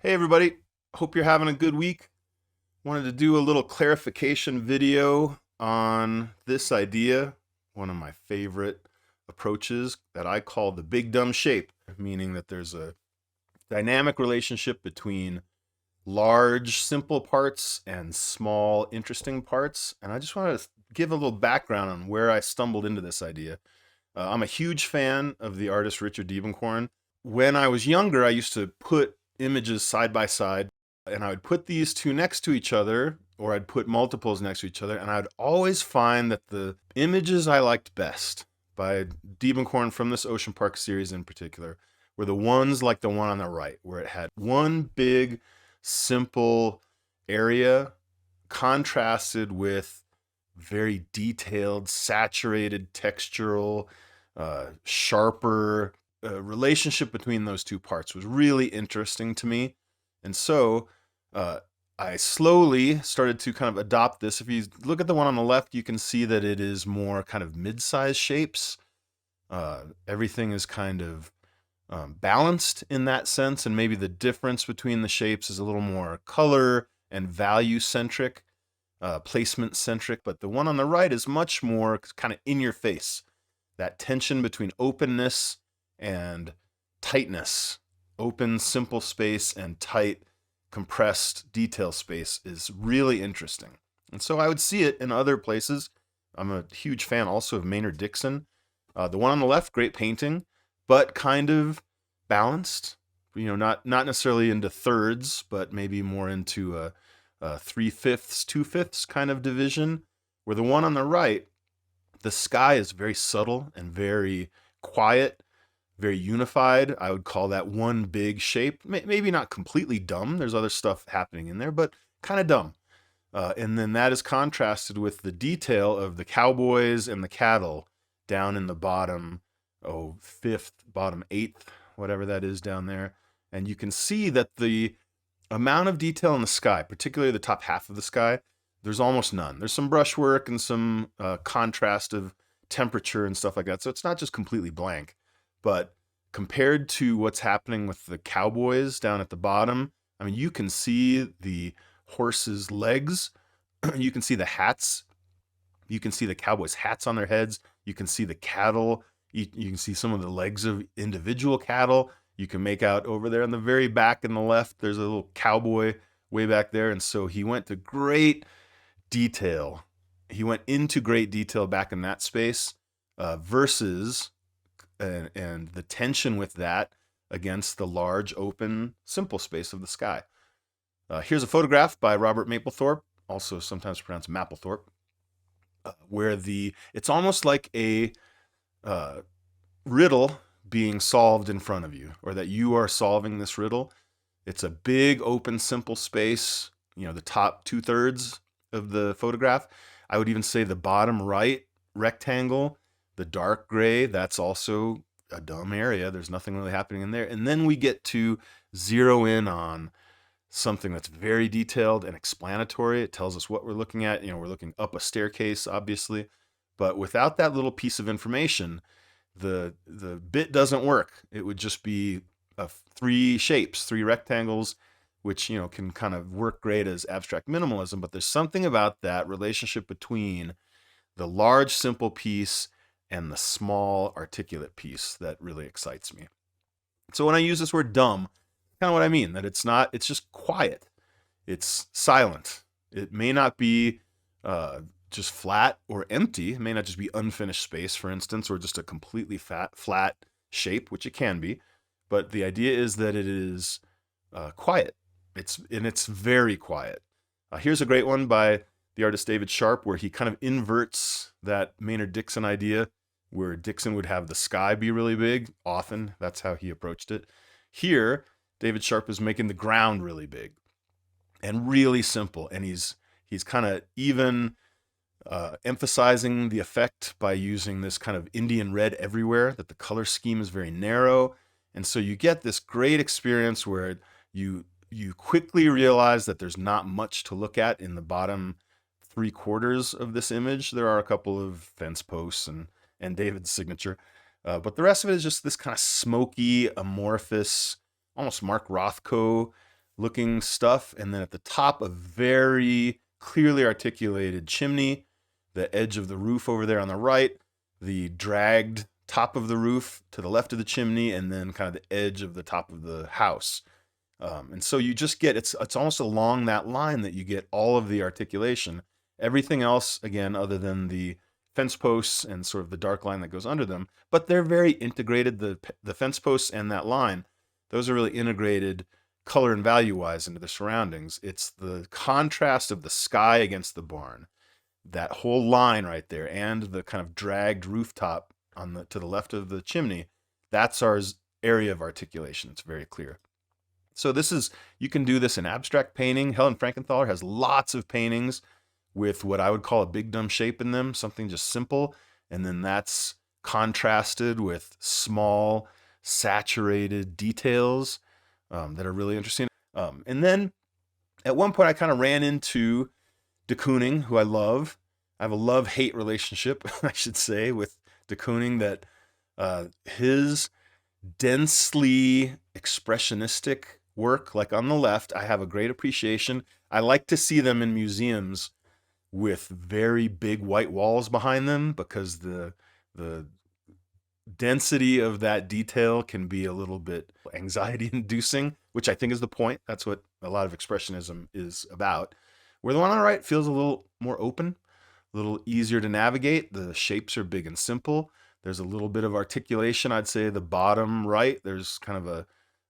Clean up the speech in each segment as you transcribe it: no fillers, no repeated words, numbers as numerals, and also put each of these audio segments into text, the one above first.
Hey everybody, hope you're having a good week. Wanted to do a little clarification video on this idea, one of my favorite approaches that I call the big dumb shape, meaning that there's a dynamic relationship between large simple parts and small interesting parts. And I just want to give a little background on where I stumbled into this idea. I'm a huge fan of the artist Richard Diebenkorn. When I was younger, I used to put images side by side, and I would put these two next to each other, or I'd put multiples next to each other, and I'd always find that the images I liked best by Diebenkorn from this Ocean Park series in particular were the ones like the one on the right, where it had one big, simple area contrasted with very detailed, saturated, textural, sharper relationship between those two parts was really interesting to me. And so I slowly started to kind of adopt this. If you look at the one on the left, you can see that it is more kind of mid-sized shapes. Everything is kind of balanced in that sense, and maybe the difference between the shapes is a little more color and value centric, placement centric, but the one on the right is much more kind of in your face. That tension between openness and tightness, open, simple space and tight, compressed detail space is really interesting. And so I would see it in other places. I'm a huge fan also of Maynard Dixon. The one on the left, great painting, but kind of balanced. Not necessarily into thirds, but maybe more into a 3/5, 2/5 kind of division. Where the one on the right, the sky is very subtle and very quiet, very unified. I would call that one big shape. Maybe not completely dumb. There's other stuff happening in there, but kind of dumb. And then that is contrasted with the detail of the cowboys and the cattle down in the bottom, fifth, bottom eighth, whatever that is down there. And you can see that the amount of detail in the sky, particularly the top half of the sky, there's almost none. There's some brushwork and some contrast of temperature and stuff like that. So it's not just completely blank. But compared to what's happening with the cowboys down at the bottom, I mean, you can see the horses' legs. You can see the hats. You can see the cowboys' hats on their heads. You can see the cattle. You can see some of the legs of individual cattle. You can make out over there on the very back in the left, there's a little cowboy way back there. And so he went to great detail. He went into great detail back in that space versus and the tension with that against the large, open, simple space of the sky. Here's a photograph by Robert Mapplethorpe, also sometimes pronounced Mapplethorpe, where it's almost like a riddle being solved in front of you, or that you are solving this riddle. It's a big, open, simple space, the top 2/3 of the photograph. I would even say the bottom right rectangle, the dark gray, that's also a dumb area. There's nothing really happening in there. And then we get to zero in on something that's very detailed and explanatory. It tells us what we're looking at. We're looking up a staircase, obviously. But without that little piece of information, the bit doesn't work. It would just be three shapes, three rectangles, which can kind of work great as abstract minimalism. But there's something about that relationship between the large, simple piece and the small, articulate piece that really excites me. So when I use this word dumb, kind of what I mean, that it's just quiet. It's silent. It may not be just flat or empty. It may not just be unfinished space, for instance, or just a completely flat shape, which it can be. But the idea is that it is quiet. It's very quiet. Here's a great one by the artist David Sharp, where he kind of inverts that Maynard Dixon idea, where Dixon would have the sky be really big. Often, that's how he approached it. Here, David Sharp is making the ground really big and really simple, and he's kind of even emphasizing the effect by using this kind of Indian red everywhere, that the color scheme is very narrow. And so you get this great experience where you quickly realize that there's not much to look at in the bottom 3/4 of this image. There are a couple of fence posts and David's signature, but the rest of it is just this kind of smoky, amorphous, almost Mark Rothko looking stuff, and then at the top, a very clearly articulated chimney, the edge of the roof over there on the right, the dragged top of the roof to the left of the chimney, and then kind of the edge of the top of the house. And so you just get, it's almost along that line that you get all of the articulation. Everything else, again, other than the fence posts and sort of the dark line that goes under them, but they're very integrated. The fence posts and that line, those are really integrated color and value wise into the surroundings. It's the contrast of the sky against the barn, that whole line right there, and the kind of dragged rooftop on the to the left of the chimney. That's our area of articulation. It's very clear. So this is, you can do this in abstract painting. Helen Frankenthaler has lots of paintings with what I would call a big dumb shape in them, something just simple, and then that's contrasted with small saturated details that are really interesting. And then at one point I kind of ran into de Kooning, who I love. I have a love-hate relationship, I should say, with de Kooning, that his densely expressionistic work, like on the left, I have a great appreciation. I like to see them in museums with very big white walls behind them, because the density of that detail can be a little bit anxiety inducing, which I think is the point. That's what a lot of expressionism is about. Where the one on the right feels a little more open, a little easier to navigate. The shapes are big and simple. There's a little bit of articulation. I'd say the bottom right, there's kind of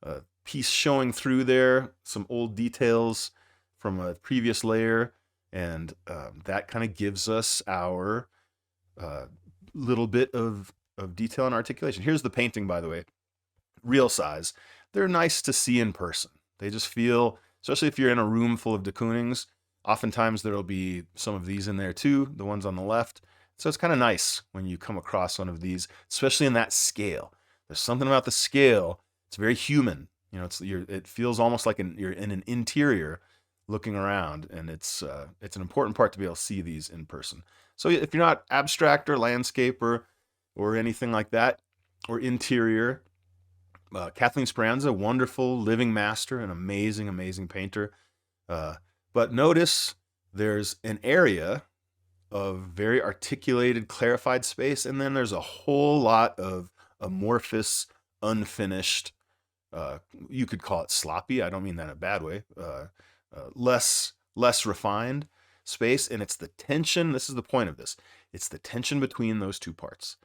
a piece showing through there, some old details from a previous layer, and that kind of gives us our little bit of detail and articulation. Here's the painting, by the way, real size. They're nice to see in person. They just feel, especially if you're in a room full of de Koonings, oftentimes there'll be some of these in there too, the ones on the left. So it's kind of nice when you come across one of these, especially in that scale. There's something about the scale. It's very human. You know, it feels almost like you're in an interior looking around, and it's an important part to be able to see these in person. So if you're not abstract or landscape or anything like that, or interior, Kathleen Speranza, wonderful living master, an amazing, amazing painter. But notice there's an area of very articulated, clarified space, and then there's a whole lot of amorphous, unfinished, you could call it sloppy, I don't mean that in a bad way, less refined space. And it's the tension, this is the point of this, it's the tension between those two parts.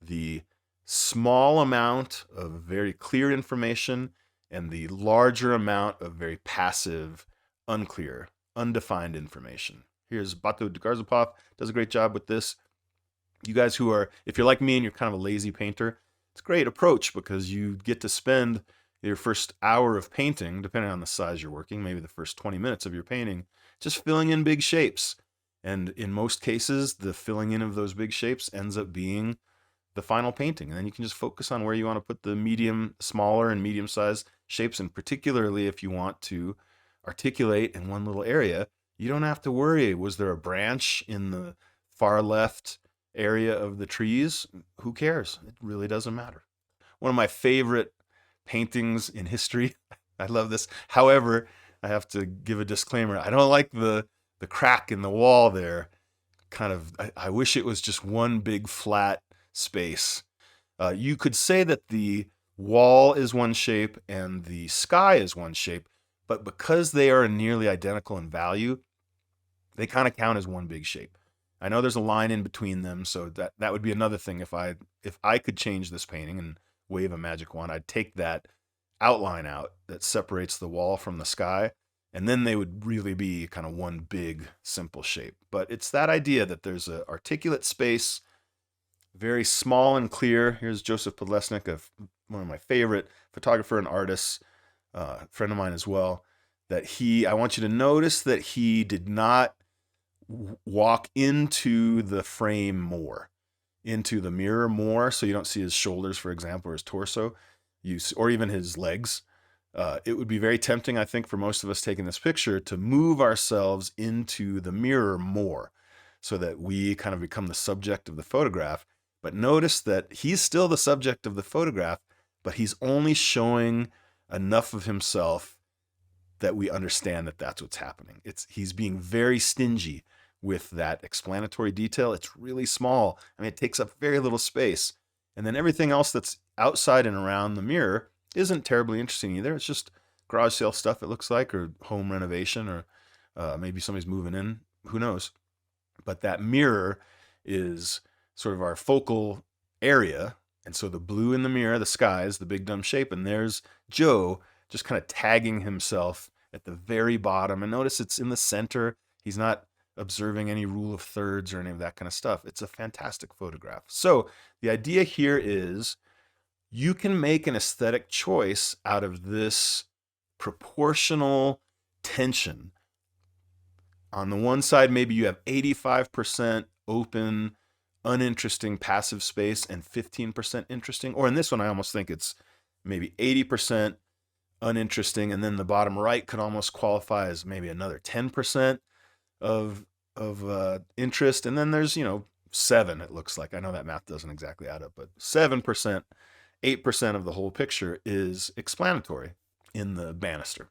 The small amount of very clear information and the larger amount of very passive, unclear, undefined information. Here's Batu Garzapov, does a great job with this. You guys who are, if you're like me and you're kind of a lazy painter, it's a great approach, because you get to spend your first hour of painting, depending on the size you're working, maybe the first 20 minutes of your painting, just filling in big shapes. And in most cases, the filling in of those big shapes ends up being the final painting. And then you can just focus on where you want to put the medium, smaller and medium-sized shapes. And particularly if you want to articulate in one little area, you don't have to worry, was there a branch in the far left area of the trees? Who cares? It really doesn't matter. One of my favorite paintings in history. I love this. However, I have to give a disclaimer. I don't like the crack in the wall there. I wish it was just one big flat space. You could say that the wall is one shape and the sky is one shape, but because they are nearly identical in value, they kind of count as one big shape. I know there's a line in between them, so that would be another thing. If I could change this painting and wave a magic wand, I'd take that outline out that separates the wall from the sky, and then they would really be kind of one big simple shape. But it's that idea that there's an articulate space, very small and clear. Here's Joseph Podlesnik, one of my favorite photographer and artists, friend of mine as well, that I want you to notice that he did not walk into the frame more, into the mirror more, so you don't see his shoulders, for example, or his torso, or even his legs. It would be very tempting, I think, for most of us taking this picture to move ourselves into the mirror more, so that we kind of become the subject of the photograph. But notice that he's still the subject of the photograph, but he's only showing enough of himself that we understand that that's what's happening. He's being very stingy with that explanatory detail. It's really small. I mean, it takes up very little space. And then everything else that's outside and around the mirror isn't terribly interesting either. It's just garage sale stuff, it looks like, or home renovation, or maybe somebody's moving in. Who knows? But that mirror is sort of our focal area. And so the blue in the mirror, the sky, is the big dumb shape. And there's Joe just kind of tagging himself at the very bottom. And notice it's in the center. He's not observing any rule of thirds or any of that kind of stuff. It's a fantastic photograph. So the idea here is you can make an aesthetic choice out of this proportional tension. On the one side, maybe you have 85% open, uninteresting passive space and 15% interesting. Or in this one, I almost think it's maybe 80% uninteresting, and then the bottom right could almost qualify as maybe another 10% of interest. And then there's, 7, it looks like. I know that math doesn't exactly add up, but 7%, 8% of the whole picture is explanatory in the banister.